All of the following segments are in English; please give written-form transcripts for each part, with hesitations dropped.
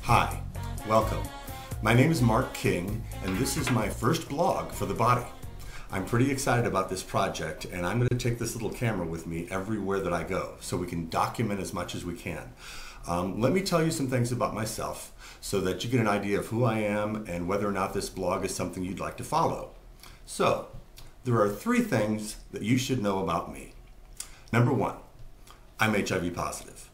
Hi, welcome. My name is Mark King, and this is my first blog for the body. I'm pretty excited about this project, and I'm going to take this little camera with me everywhere that I go so we can document as much as we can. Let me tell you some things about myself so that you get an idea of who I am and whether or not this blog is something you'd like to follow. So, there are 3 things that you should know about me. Number 1, I'm HIV positive.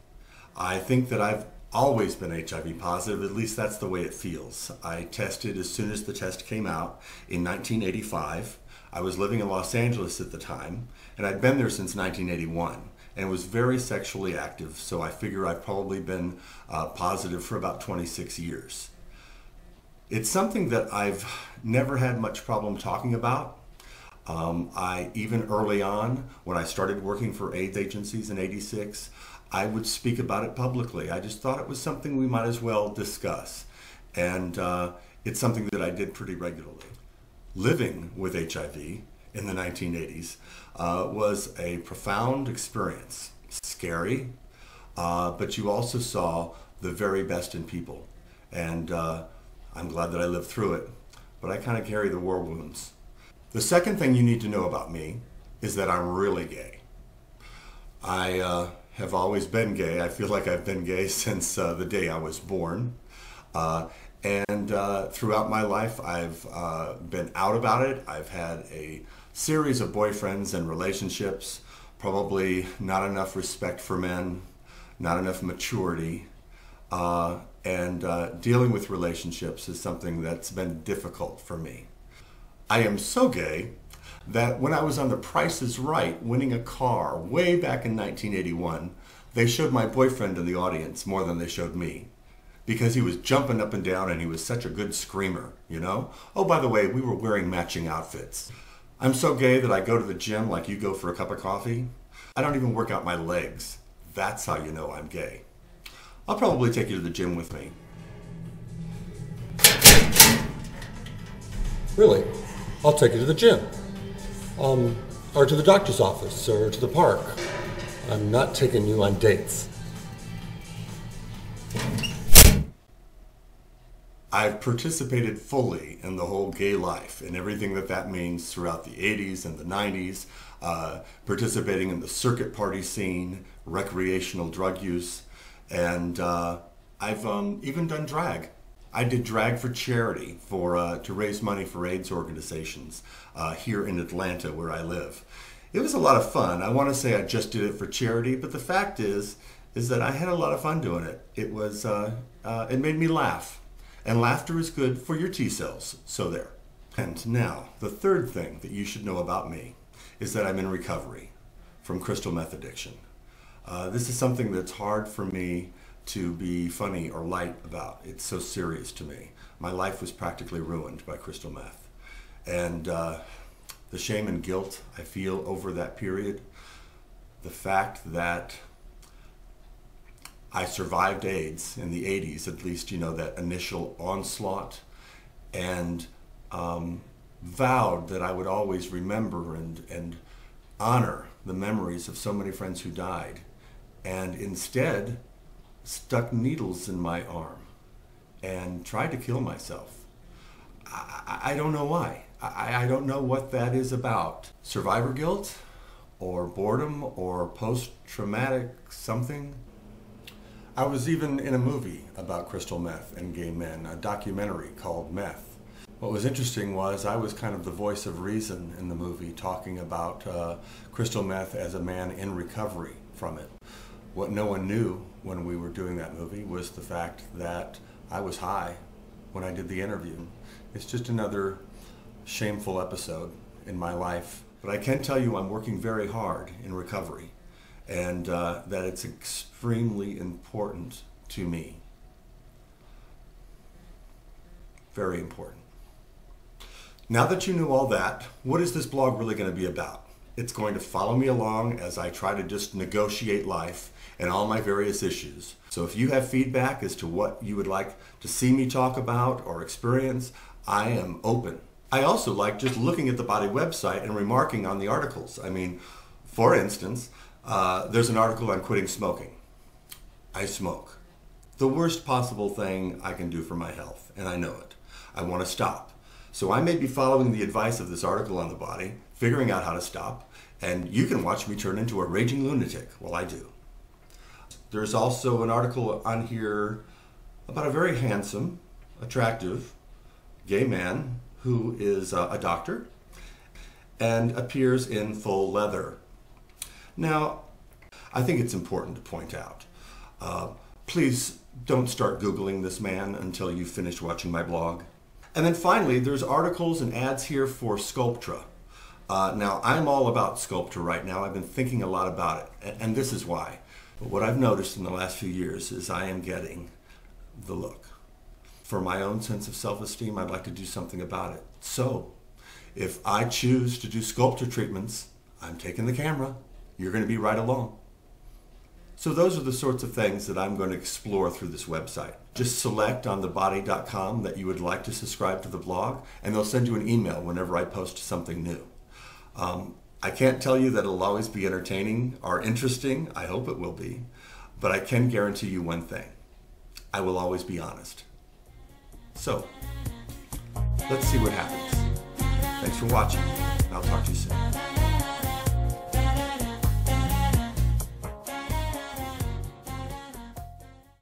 I think that I've always been HIV positive, at least that's the way it feels. I tested as soon as the test came out in 1985. I was living in Los Angeles at the time, and I'd been there since 1981, and was very sexually active, so I figure I've probably been positive for about 26 years. It's something that I've never had much problem talking about. Even early on, when I started working for AIDS agencies in '86, I would speak about it publicly. I just thought it was something we might as well discuss. And it's something that I did pretty regularly. Living with HIV in the 1980s was a profound experience. Scary, but you also saw the very best in people. And I'm glad that I lived through it, but I kind of carry the war wounds. The second thing you need to know about me is that I'm really gay. I have always been gay. I feel like I've been gay since the day I was born. Throughout my life, I've been out about it. I've had a series of boyfriends and relationships, probably not enough respect for men, not enough maturity, dealing with relationships is something that's been difficult for me. I am so gay that when I was on The Price is Right winning a car way back in 1981, they showed my boyfriend in the audience more than they showed me because he was jumping up and down and he was such a good screamer, you know? Oh, by the way, we were wearing matching outfits. I'm so gay that I go to the gym like you go for a cup of coffee. I don't even work out my legs. That's how you know I'm gay. I'll probably take you to the gym with me. Really? I'll take you to the gym. Or to the doctor's office, or to the park. I'm not taking you on dates. I've participated fully in the whole gay life and everything that that means throughout the 80s and the 90s, participating in the circuit party scene, recreational drug use, and I've even done drag. I did drag for charity to raise money for AIDS organizations here in Atlanta where I live. It was a lot of fun. I want to say I just did it for charity, but the fact is that I had a lot of fun doing it. It made me laugh, and laughter is good for your T cells. So there. And now the third thing that you should know about me is that I'm in recovery from crystal meth addiction. This is something that's hard for me to be funny or light about. It's so serious to me. My life was practically ruined by crystal meth. And the shame and guilt I feel over that period, the fact that I survived AIDS in the 80s, at least, you know, that initial onslaught, and vowed that I would always remember and honor the memories of so many friends who died, and instead stuck needles in my arm and tried to kill myself. I don't know why. I don't know what that is about. Survivor guilt or boredom or post-traumatic something. I was even in a movie about crystal meth and gay men, a documentary called Meth. What was interesting was I was kind of the voice of reason in the movie, talking about crystal meth as a man in recovery from it. What no one knew when we were doing that movie was the fact that I was high when I did the interview. It's just another shameful episode in my life. But I can tell you I'm working very hard in recovery, and that it's extremely important to me. Very important. Now that you know all that, what is this blog really going to be about? It's going to follow me along as I try to just negotiate life and all my various issues. So if you have feedback as to what you would like to see me talk about or experience, I am open. I also like just looking at the body website and remarking on the articles. I mean, for instance, there's an article on quitting smoking. I smoke. the worst possible thing I can do for my health, and I know it. I want to stop. So I may be following the advice of this article on the body, figuring out how to stop, and you can watch me turn into a raging lunatic while I do. There's also an article on here about a very handsome, attractive, gay man who is a doctor and appears in full leather. Now, I think it's important to point out, please don't start Googling this man until you've finished watching my blog. And then finally, there's articles and ads here for Sculptra. Now, I'm all about Sculptra right now. I've been thinking a lot about it, and this is why. But what I've noticed in the last few years is I am getting the look. For my own sense of self-esteem, I'd like to do something about it. So, if I choose to do Sculptra treatments, I'm taking the camera. You're going to be right along. So those are the sorts of things that I'm going to explore through this website. Just select on thebody.com that you would like to subscribe to the blog, and they'll send you an email whenever I post something new. I can't tell you that it'll always be entertaining or interesting. I hope it will be. But I can guarantee you one thing. I will always be honest. So, let's see what happens. Thanks for watching, and I'll talk to you soon.